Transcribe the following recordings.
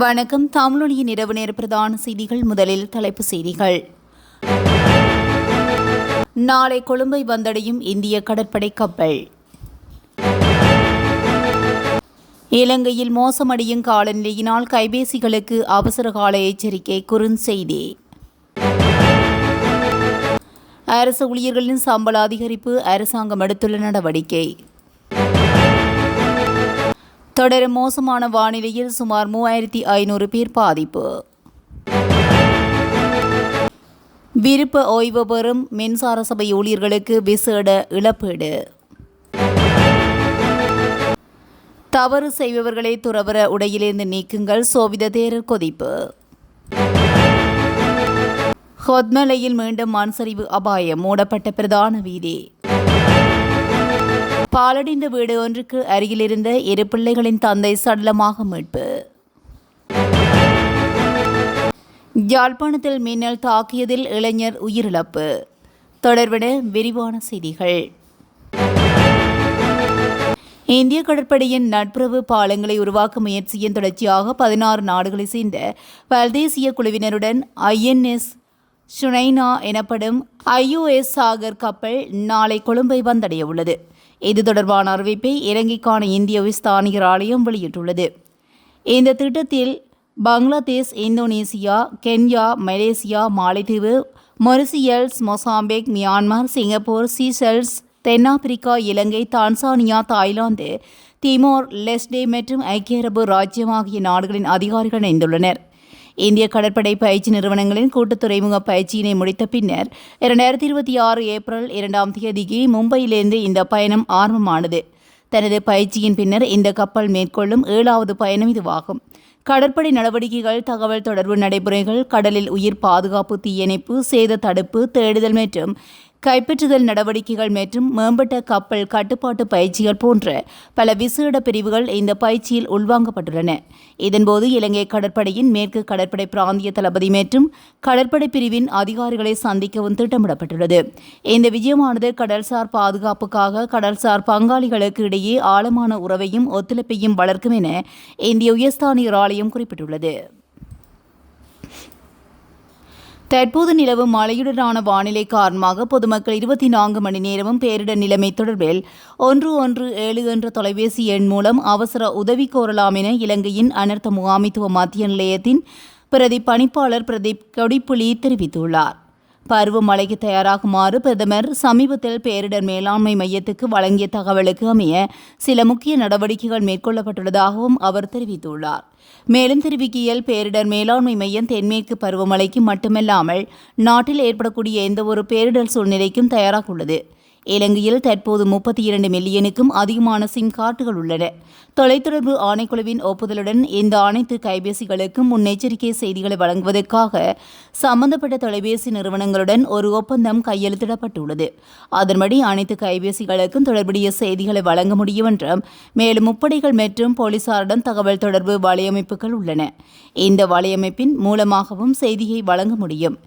வணக்கம். தமிழொலியின் இரவு நேர பிரதான செய்திகள். முதலில் தலைப்புச் செய்திகள். நாளை கொழும்பை வந்தடையும் இந்திய கடற்படை கப்பல். இலங்கையில் மோசமடையும் காலநிலையினால் கைபேசிகளுக்கு அவசரகால எச்சரிக்கை குறுஞ்செய்தி. அரசு ஊழியர்களின் சம்பள அதிகரிப்பு அரசாங்கம் எடுத்துள்ள நடவடிக்கை. தொடரும் மோசமான வானிலையில் சுமார் 3500 பேர் பாதிப்பு. விருப்ப ஓய்வு பெறும் மின்சார சபை ஊழியர்களுக்கு விசேட இழப்பீடு. தவறு செய்பவர்களை துறவற உடையிலிருந்து நீக்குங்கள், சோவித தேரர் கொதிப்பு. ஹொத்மலையில் மீண்டும் மண் சரிவு அபாயம், மூடப்பட்ட பிரதான வீதி. பாலடிந்த வீடு ஒன்றுக்கு அருகிலிருந்த இரு பிள்ளைகளின் தந்தை சடலமாக மீட்பு. யாழ்ப்பாணத்தில் மின்னல் தாக்கியதில் இளைஞர் உயிரிழப்பு. தொடர்பென விரிவான செய்திகள். இந்திய கடற்படையின் நட்புறவு பாலங்களை உருவாக்கும் முயற்சியின் தொடர்ச்சியாக 16 நாடுகளை சேர்ந்த பல்தேசிய குழுவினருடன் INS சுனைனா எனப்படும் IOS சாகர் கப்பல் நாளை கொழும்பை வந்தடைய உள்ளது. இது தொடர்பான அறிவிப்பை இலங்கைக்கான இந்திய உயர்ஸ்தானிகர் ஆலயம் வெளியிட்டுள்ளது. இந்த திட்டத்தில் பங்களாதேஷ், இந்தோனேசியா, கென்யா, மலேசியா, மாலைத்தீவு, மொரிசியல்ஸ், மொசாம்பிக், மியான்மர், சிங்கப்பூர், சீசெல்ஸ், தென்னாப்பிரிக்கா, Ilangai, Tanzania, Thailand, Timor Leste மற்றும் ஐக்கிய அரபு ராஜ்யம் ஆகிய நாடுகளின் அதிகாரிகள் இணைந்துள்ளனர். இந்திய கடற்படை பயிற்சி நிறுவனங்களின் கூட்டு துறைமுக பயிற்சியினை முடித்த பின்னர் 2026 ஏப்ரல் 2 மும்பையிலிருந்து இந்த பயணம் ஆரம்பமானது. தனது பயிற்சியின் பின்னர் இந்த கப்பல் மேற்கொள்ளும் 7வது பயணம் இதுவாகும். கடற்படை நடவடிக்கைகள், தகவல் தொடர்பு நடைமுறைகள், கடலில் உயிர் பாதுகாப்பு, தீயணைப்பு, சேத தடுப்பு, தேடுதல் மற்றும் கைப்பற்றுதல் நடவடிக்கைகள் மற்றும் மேம்பட்ட கப்பல் கட்டுப்பாட்டு பயிற்சிகள் போன்ற பல விசேட பிரிவுகள் இந்த பயிற்சியில் உள்வாங்கப்பட்டுள்ளன. இதன்போது இலங்கை கடற்படையின் மேற்கு கடற்படை பிராந்திய தளபதி மற்றும் கடற்படை பிரிவின் அதிகாரிகளை சந்திக்கவும் திட்டமிடப்பட்டுள்ளது. இந்த விஜயமானது கடல்சார் பாதுகாப்புக்காக கடல்சார் பங்காளிகளுக்கு இடையே ஆழமான உறவையும் ஒத்துழைப்பையும் வளர்க்கும் என இந்திய உயர்ஸ்தானிகர் ஆலயம் குறிப்பிட்டுள்ளது. தற்போது நிலவும் மழையுடனான வானிலை காரணமாக பொதுமக்கள் 24 மணி நேரமும் பேரிடர் நிலைமை தொடர்பில் 117 என்ற தொலைபேசி எண் மூலம் அவசர உதவி கோரலாம் என இலங்கையின் அனர்த்த முகாமைத்துவ மத்திய நிலையத்தின் பிரதி பணிப்பாளர் பிரதீப் கொடிப்புலி தெரிவித்துள்ளார். பருவமழைக்கு தயாராகுமாறு பிரதமர் சமீபத்தில் பேரிடர் மேலாண்மை மையத்துக்கு வழங்கிய தகவலுக்கு அமைய சில முக்கிய நடவடிக்கைகள் மேற்கொள்ளப்பட்டுள்ளதாகவும் அவர் தெரிவித்துள்ளார். மேலும் தெரிவிக்கையில், பேரிடர் மேலாண்மை மையம் தென்மேற்கு பருவமழைக்கு மட்டுமல்லாமல் நாட்டில் ஏற்படக்கூடிய எந்தவொரு பேரிடர் சூழ்நிலைக்கும் தயாராக உள்ளது. இலங்கையில் தற்போது 32 மில்லியனுக்கும் அதிகமான சிம் கார்டுகள் உள்ளன. தொலைத்தொடர்பு ஆணைக்குழுவின் ஒப்புதலுடன் இந்த அனைத்து கைபேசிகளுக்கும் முன்னெச்சரிக்கை செய்திகளை வழங்குவதற்காக சம்பந்தப்பட்ட தொலைபேசி நிறுவனங்களுடன் ஒரு ஒப்பந்தம் கையெழுத்திடப்பட்டுள்ளது. அதன்படி அனைத்து கைபேசிகளுக்கும் தொடர்புடைய செய்திகளை வழங்க முடியும் என்றும், மேலும் முப்படைகள் மற்றும் போலீசாருடன் தகவல் தொடர்பு வலையமைப்புகள் உள்ளன. இந்த வலையமைப்பின் மூலமாகவும் செய்தியை வழங்க முடியும்.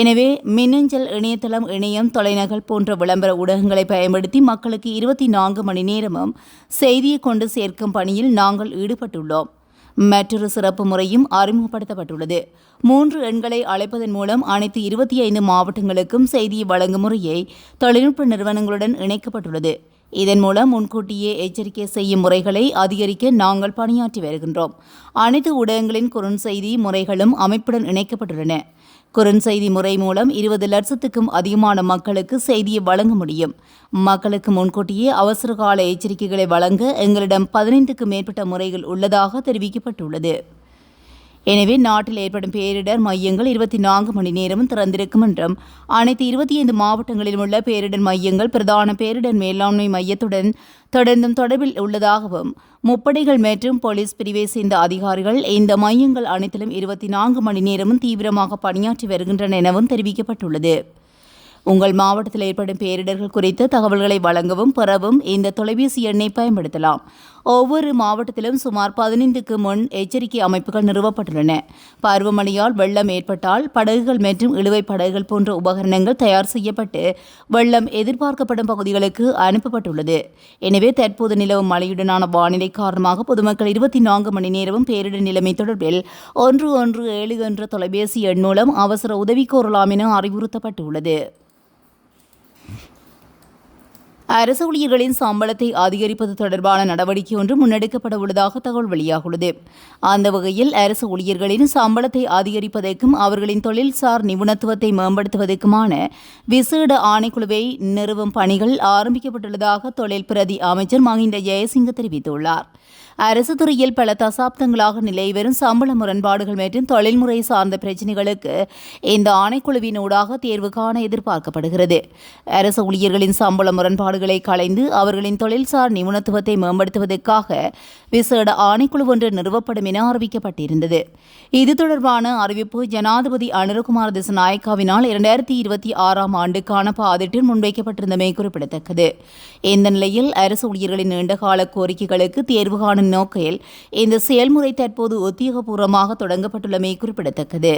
எனவே மின்னஞ்சல், இணையதளம், இணையம், தொலைநகல் போன்ற விளம்பர ஊடகங்களை பயன்படுத்தி மக்களுக்கு 24 மணி நேரமும் செய்தியை கொண்டு சேர்க்கும் பணியில் நாங்கள் ஈடுபட்டுள்ளோம். மற்றொரு சிறப்பு முறையும் அறிமுகப்படுத்தப்பட்டுள்ளது. 3 எண்களை அழைப்பதன் மூலம் அனைத்து 25 மாவட்டங்களுக்கும் செய்தியை வழங்கும் முறையை தொழில்நுட்ப நிறுவனங்களுடன் இணைக்கப்பட்டுள்ளது. இதன் மூலம் முன்கூட்டியே எச்சரிக்கை செய்யும் முறைகளை அதிகரிக்க நாங்கள் பணியாற்றி வருகின்றோம். அனைத்து ஊடகங்களின் குறுஞ்செய்தி முறைகளும் அமைப்புடன் இணைக்கப்பட்டுள்ளன. குறுஞ்செய்தி முறை மூலம் 20 லட்சத்துக்கும் அதிகமான மக்களுக்கு செய்தியை வழங்க முடியும். மக்களுக்கு முன்கூட்டியே அவசரகால எச்சரிக்கைகளை வழங்க எங்களிடம் 15க்கும் மேற்பட்ட முறைகள் உள்ளதாக தெரிவிக்கப்பட்டுள்ளது. எனவே நாட்டில் ஏற்படும் பேரிடர் மையங்கள் 24 மணி நேரமும் திறந்திருக்கும் என்றும், அனைத்து 25 மாவட்டங்களிலும் உள்ள பேரிடர் மையங்கள் பிரதான பேரிடர் மேலாண்மை மையத்துடன் தொடர்ந்தும் தொடர்பில் உள்ளதாகவும், முப்படைகள் மற்றும் போலீஸ் பிரிவை சேர்ந்த அதிகாரிகள் இந்த மையங்கள் அனைத்திலும் 24 மணி நேரமும் தீவிரமாக பணியாற்றி வருகின்றனர் எனவும் தெரிவிக்கப்பட்டுள்ளது. உங்கள் மாவட்டத்தில் ஏற்படும் பேரிடர்கள் குறித்த தகவல்களை வழங்கவும் பெறவும் இந்த தொலைபேசி எண்ணை பயன்படுத்தலாம். ஒவ்வொரு மாவட்டத்திலும் சுமார் 15க்கு முன் எச்சரிக்கை அமைப்புகள் நிறுவப்பட்டுள்ளன. பருவமழையால் வெள்ளம் ஏற்பட்டால் படகுகள் மற்றும் இழுவை படகுகள் போன்ற உபகரணங்கள் தயார் செய்யப்பட்டு வெள்ளம் எதிர்பார்க்கப்படும் பகுதிகளுக்கு அனுப்பப்பட்டுள்ளது. எனவே தற்போது நிலவும் மழையுடனான வானிலை காரணமாக பொதுமக்கள் 24 மணி நேரமும் பேரிடர் நிலைமை தொடர்பில் 117 என்ற தொலைபேசி எண் மூலம் அவசர உதவி கோரலாம் என அறிவுறுத்தப்பட்டுள்ளது. அரசு ஊழியர்களின் சம்பளத்தை அதிகரிப்பது தொடர்பான நடவடிக்கை ஒன்று முன்னெடுக்கப்பட உள்ளதாக தகவல் வெளியாகுள்ளது. அந்த வகையில் அரசு ஊழியர்களின் சம்பளத்தை அதிகரிப்பதற்கும் அவர்களின் தொழில்சார் நிபுணத்துவத்தை மேம்படுத்துவதற்குமான விசேட ஆணைக்குழுவை நிறுவும் பணிகள் ஆரம்பிக்கப்பட்டுள்ளதாக தொழில் பிரதி அமைச்சர் மஹிந்த ஜெயசிங்க தெரிவித்துள்ளார். அரசு துறையில் பல தசாப்தங்களாக நிலவி வரும் சம்பள முரண்பாடுகள் மற்றும் தொழில்முறை சார்ந்த பிரச்சினைகளுக்கு இந்த ஆணைக்குழுவினூடாக தேர்வு காண எதிர்பார்க்கப்படுகிறது. அரசு ஊழியர்களின் சம்பள முரண்பாடுகளை களைந்து அவர்களின் தொழில்சார் நிபுணத்துவத்தை மேம்படுத்துவதற்காக விசேட ஆணைக்குழு ஒன்று நிறுவப்படும் என அறிவிக்கப்பட்டிருந்தது. இது தொடர்பான அறிவிப்பு ஜனாதிபதி அனுரகுமார் திசாநாயக்காவினால் 2026 ஆண்டுக்கான பாதிட்டில் முன்வைக்கப்பட்டிருந்தமை குறிப்பிடத்தக்கது. இந்த நிலையில் அரசு ஊழியர்களின் நீண்டகால கோரிக்கைகளுக்கு தேர்வு காணும் நோக்கில் இந்த செயல்முறை தற்போது உத்தியோகபூர்வமாக தொடங்கப்பட்டுள்ளமை குறிப்பிடத்தக்கது.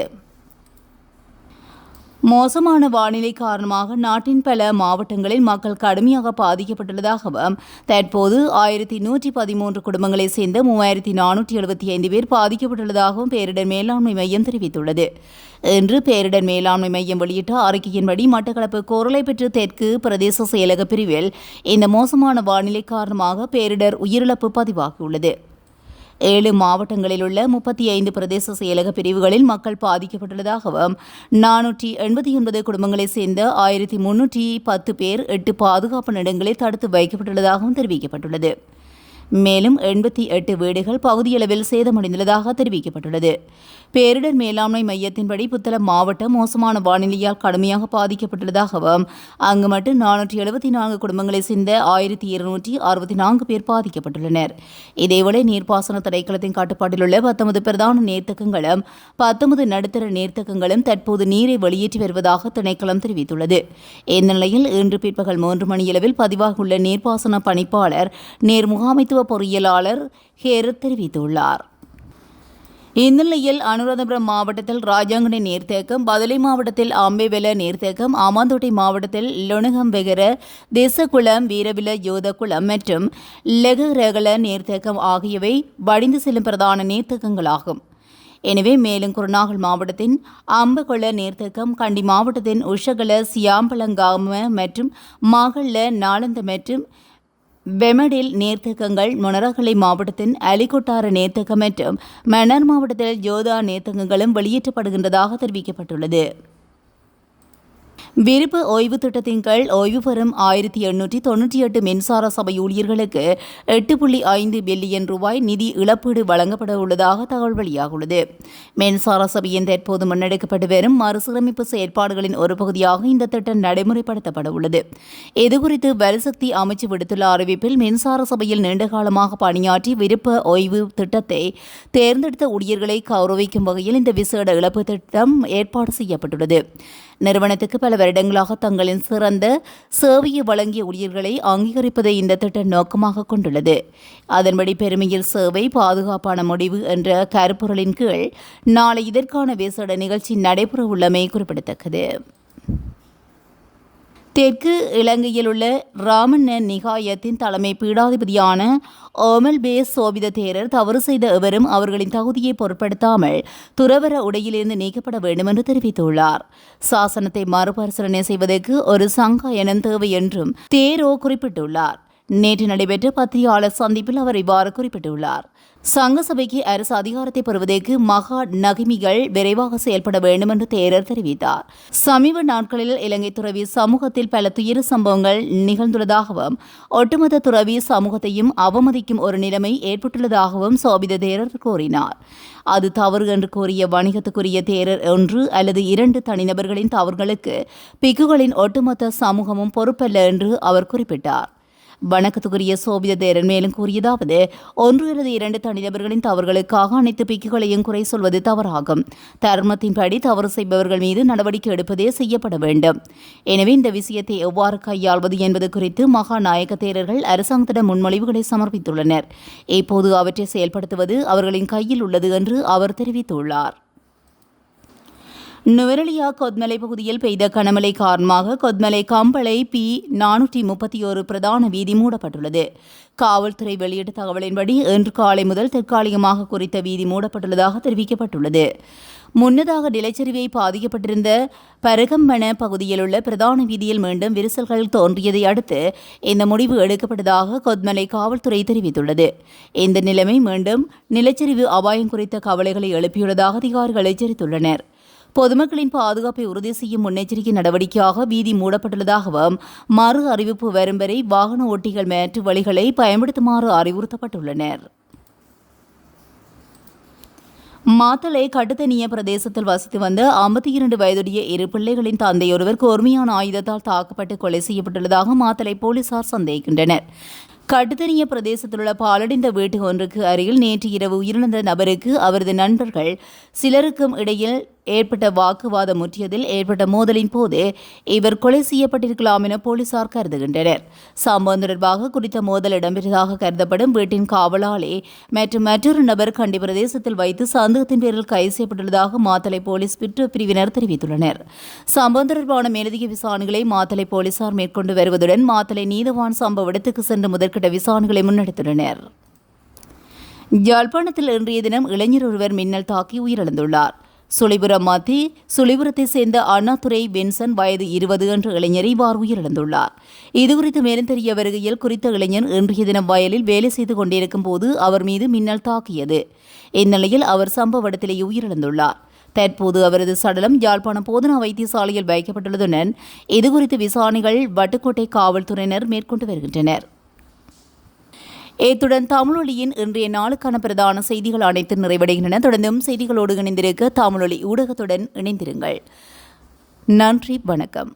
மோசமான வானிலை காரணமாக நாட்டின் பல மாவட்டங்களில் மக்கள் கடுமையாக பாதிக்கப்பட்டுள்ளதாகவும் தற்போது 1113 குடும்பங்களைச் சேர்ந்த 3475 பேர் பாதிக்கப்பட்டுள்ளதாகவும் பேரிடர் மேலாண்மை மையம் தெரிவித்துள்ளது. இன்று பேரிடர் மேலாண்மை மையம் வெளியிட்ட அறிக்கையின்படி மட்டக்களப்பு கோரளைப்பற்று தெற்கு பிரதேச செயலக பிரிவில் இந்த மோசமான வானிலை காரணமாக பேரிடர் உயிரிழப்பு பதிவாகியுள்ளது. 7 மாவட்டங்களில் உள்ள 35 பிரதேச செயலக பிரிவுகளில் மக்கள் பாதிக்கப்பட்டுள்ளதாகவும் 489 குடும்பங்களைச் சேர்ந்த 1310 பேர் 8 பாதுகாப்பு இடங்களில் தடுத்து வைக்கப்பட்டுள்ளதாகவும் தெரிவிக்கப்பட்டுள்ளது. மேலும் 88 வீடுகள் பகுதியளவில் சேதமடைந்துள்ளதாக தெரிவிக்கப்பட்டுள்ளது. பேரிடர் மேலாண்மை மையத்தின்படி புத்தளம் மாவட்டம் மோசமான வானிலையால் கடுமையாக பாதிக்கப்பட்டுள்ளதாகவும் அங்கு மட்டும் 474 குடும்பங்களைச் சேர்ந்த 1264 பேர் பாதிக்கப்பட்டுள்ளனர். இதேவேளை நீர்ப்பாசன திணைக்களத்தின் கட்டுப்பாட்டில் உள்ள 19 பிரதான நீர்த்தக்கங்களும் 19 நடுத்தர நீர்த்தக்கங்களும் தற்போது நீரை வெளியேற்றி வருவதாக திணைக்களம் தெரிவித்துள்ளது. இந்த நிலையில் இன்று பிற்பகல் 3 மணியளவில் பதிவாகியுள்ள நீர்ப்பாசன பணிப்பாளர் நீர் முகாமைத்துவ பொறியியலாளர் ஹேரத் தெரிவித்துள்ளார். இந்நிலையில் அனுராதபுரம் மாவட்டத்தில் ராஜாங்கனை நீர்த்தேக்கம், பதுளை மாவட்டத்தில் அம்பேவெல நீர்த்தேக்கம், ஆமாந்தோட்டை மாவட்டத்தில் லொணுகம்பெகர, தேசக்குளம், வீரவில யோதக்குளம் மற்றும் லெகரகல நீர்த்தேக்கம் ஆகியவை வடிந்து செல்லும் பிரதான நீர்த்தேக்கங்களாகும். எனவே மேலும் குருநாகல் மாவட்டத்தின் அம்பகொள நீர்த்தேக்கம், கண்டி மாவட்டத்தின் உஷகல, சியாம்பலங்காம மற்றும் மாகல்ல, நாளந்த மற்றும் பெமடில் நீர்த்தேக்கங்கள், மொனரகலை மாவட்டத்தின் அலிகொட்டார நீர்த்தேக்கம் மற்றும் மன்னார் மாவட்டத்தில் ஜோதா நீர்த்தேக்கங்களும் வெளியேற்றப்படுகின்றதாக தெரிவிக்கப்பட்டுள்ளது. விருப்ப ஓய்வு திட்டத்தின் கீழ் ஓய்வு பெறும் 1898 மின்சார சபை ஊழியர்களுக்கு 8.5 பில்லியன் ரூபாய் நிதி இழப்பீடு வழங்கப்பட உள்ளதாக தகவல் வெளியாகுள்ளது. மின்சார சபையின் தற்போது முன்னெடுக்கப்பட்டு வரும் மறுசீரமைப்பு செயற்பாடுகளின் ஒரு பகுதியாக இந்த திட்டம் நடைமுறைப்படுத்தப்பட உள்ளது. இதுகுறித்து வலுசக்தி அமைச்சு விடுத்துள்ள அறிவிப்பில் மின்சார சபையில் நீண்டகாலமாக பணியாற்றி விருப்ப ஓய்வு திட்டத்தை தேர்ந்தெடுத்த ஊழியர்களை கௌரவிக்கும் வகையில் இந்த விசேட இழப்பு திட்டம் ஏற்பாடு செய்யப்பட்டுள்ளது. நிறுவனத்துக்கு பல வருடங்களாக தங்களின் சிறந்த சேவையை வழங்கிய ஊழியர்களை அங்கீகரிப்பதை இந்த திட்டம் நோக்கமாக கொண்டுள்ளது. அதன்படி பெருமையில் சேவை பாதுகாப்பான முடிவு என்ற கருப்பொருளின் கீழ் நாளை இதற்கான விசேட நிகழ்ச்சி நடைபெற உள்ளமை குறிப்பிடத்தக்கது. தெற்கு இலங்கையில் உள்ள ராமண்ண நிகாயத்தின் தலைமை பீடாதிபதியான ஓமல் பே சோபித தேரர் தவறு செய்த எவரும் அவர்களின் தகுதியை பொருட்படுத்தாமல் துறவர உடையிலிருந்து நீக்கப்பட வேண்டும் என்று தெரிவித்துள்ளார். சாசனத்தை மறுபரிசீலனை செய்வதற்கு ஒரு சங்காயனம் தேவை என்றும் தேரோ குறிப்பிட்டுள்ளார். நேற்று நடைபெற்ற பத்திரிகையாளர் சந்திப்பில் அவர் இவ்வாறு குறிப்பிட்டுள்ளார். சங்க சபைக்கு அரசு அதிகாரத்தை பெறுவதற்கு மகா நகிமிகள் விரைவாக செயல்பட வேண்டும் என்று தேரர் தெரிவித்தார். சமீப நாட்களில் இலங்கை துறவி சமூகத்தில் பல துயர சம்பவங்கள் நிகழ்ந்துள்ளதாகவும் ஒட்டுமொத்த துறவி சமூகத்தையும் அவமதிக்கும் ஒரு நிலைமை ஏற்பட்டுள்ளதாகவும் சோபித தேரர் கூறினார். அது தவறு என்று கூறிய வணிகத்துக்குரிய தேரர் 1 அல்லது 2 தனிநபர்களின் தவறுகளுக்கு பிக்குகளின் ஒட்டுமொத்த சமூகமும் பொறுப்பல்ல என்று அவர் குறிப்பிட்டார். வணக்கத்துக்குரிய சோபித தேரன் மேலும் கூறியதாவது, 1 அல்லது 2 தனிநபர்களின் தவறுகளுக்காக அனைத்து பிக்குகளையும் குறை சொல்வது தவறாகும். தர்மத்தின்படி தவறு செய்பவர்கள் மீது நடவடிக்கை எடுப்பதே செய்யப்பட வேண்டும். எனவே இந்த விஷயத்தை எவ்வாறு கையாள்வது என்பது குறித்து மகாநாயக்க தேரர்கள் அரசாங்கத்திடம் முன்மொழிவுகளை சமர்ப்பித்துள்ளனர். இப்போது அவற்றை செயல்படுத்துவது அவர்களின் கையில் உள்ளது என்று அவர் தெரிவித்துள்ளார். நுவரெலியா கொத்மலை பகுதியில் பெய்த கனமழை காரணமாக கொத்மலை கம்பளை பி 431 பிரதான வீதி மூடப்பட்டுள்ளது. காவல்துறை வெளியிட்ட தகவலின்படி இன்று காலை முதல் தற்காலிகமாக குறித்த வீதி மூடப்பட்டுள்ளதாக தெரிவிக்கப்பட்டுள்ளது. முன்னதாக நிலச்சரிவை பாதிக்கப்பட்டிருந்த பரகம்பன பகுதியில் உள்ள பிரதான வீதியில் மீண்டும் விரிசல்கள் தோன்றியதை அடுத்து இந்த முடிவு எடுக்கப்பட்டதாக கொத்மலை காவல்துறை தெரிவித்துள்ளது. இந்த நிலைமை மீண்டும் நிலச்சரிவு அபாயம் குறித்த கவலைகளை எழுப்பியுள்ளதாக அதிகாரிகள் எச்சரித்துள்ளனர். பொதுமக்களின் பாதுகாப்பை உறுதி செய்யும் முன்னெச்சரிக்கை நடவடிக்கையாக வீதி மூடப்பட்டுள்ளதாகவும் மறு அறிவிப்பு வரும் வரை வாகன ஓட்டிகள் மாற்று வழிகளை பயன்படுத்துமாறு அறிவுறுத்தப்பட்டுள்ளனர். மாத்தளை கட்டுத்தனிய பிரதேசத்தில் வசித்து வந்த 52 வயதுடைய 2 பிள்ளைகளின் தந்தையொருவர் கூர்மையான ஆயுதத்தால் தாக்கப்பட்டு கொலை செய்யப்பட்டுள்ளதாக மாத்தளை போலீசார் சந்தேகிக்கின்றனர். கட்டுத்தனிய பிரதேசத்தில் உள்ள பாலடைந்த வீட்டு ஒன்றுக்கு அருகில் நேற்று இரவு உயிரிழந்த நபருக்கு அவரது நண்பர்கள் சிலருக்கும் இடையில் ஏற்பட்ட வாக்குவாதம் முற்றியதில் ஏற்பட்ட மோதலின் போது இவர் கொலை செய்யப்பட்டிருக்கலாம் என போலீசார் கருதுகின்றனர். சம்பவம் தொடர்பாக குறித்த மோதல் இடம்பெற்றதாக கருதப்படும் வீட்டின் காவலாளி மற்றும் மற்றொரு நபர் கண்டி பிரதேசத்தில் வைத்து சந்தேகத்தின் பேரில் கைது செய்யப்பட்டுள்ளதாக மாத்தளை போலீஸ் பிரிவினர் தெரிவித்துள்ளனர். சம்பவம் தொடர்பான மேலதிக விசாரணைகளை மாத்தளை போலீசார் மேற்கொண்டு வருவதுடன் மாத்தளை நீதவான் சம்பவ இடத்துக்கு சென்று முதற்கட்ட விசாரணைகளை முன்னெடுத்துள்ளனர். யாழ்ப்பாணத்தில் இன்றைய தினம் இளைஞர் ஒருவர் மின்னல் தாக்கி உயிரிழந்துள்ளார். சுழிபுரத்தை சேர்ந்த அண்ணாதுரை வின்சன் வயது 20 என்ற இளைஞர் இவ்வாறு உயிரிழந்துள்ளார். இதுகுறித்து மேலும் தெரிய வருகையில் குறித்த இளைஞர் இன்றைய தினம் வயலில் வேலை செய்து கொண்டிருக்கும் போது அவர் மீது மின்னல் தாக்கியது. இந்நிலையில் அவர் சம்பவ இடத்திலேயே உயிரிழந்துள்ளார். தற்போது அவரது சடலம் யாழ்ப்பாணம் போதனா வைத்தியசாலையில் வைக்கப்பட்டுள்ளதுடன் இதுகுறித்து விசாரணைகள் வட்டுக்கோட்டை காவல்துறையினர் மேற்கொண்டு வருகின்றனர். இத்துடன் தமிழொலியின் இன்றைய நாளுக்கான பிரதான செய்திகள் அனைத்து நிறைவடைகின்றன. தொடர்ந்தும் செய்திகளோடு இணைந்திருக்க தமிழொலி ஊடகத்துடன் இணைந்திருங்கள். நன்றி, வணக்கம்.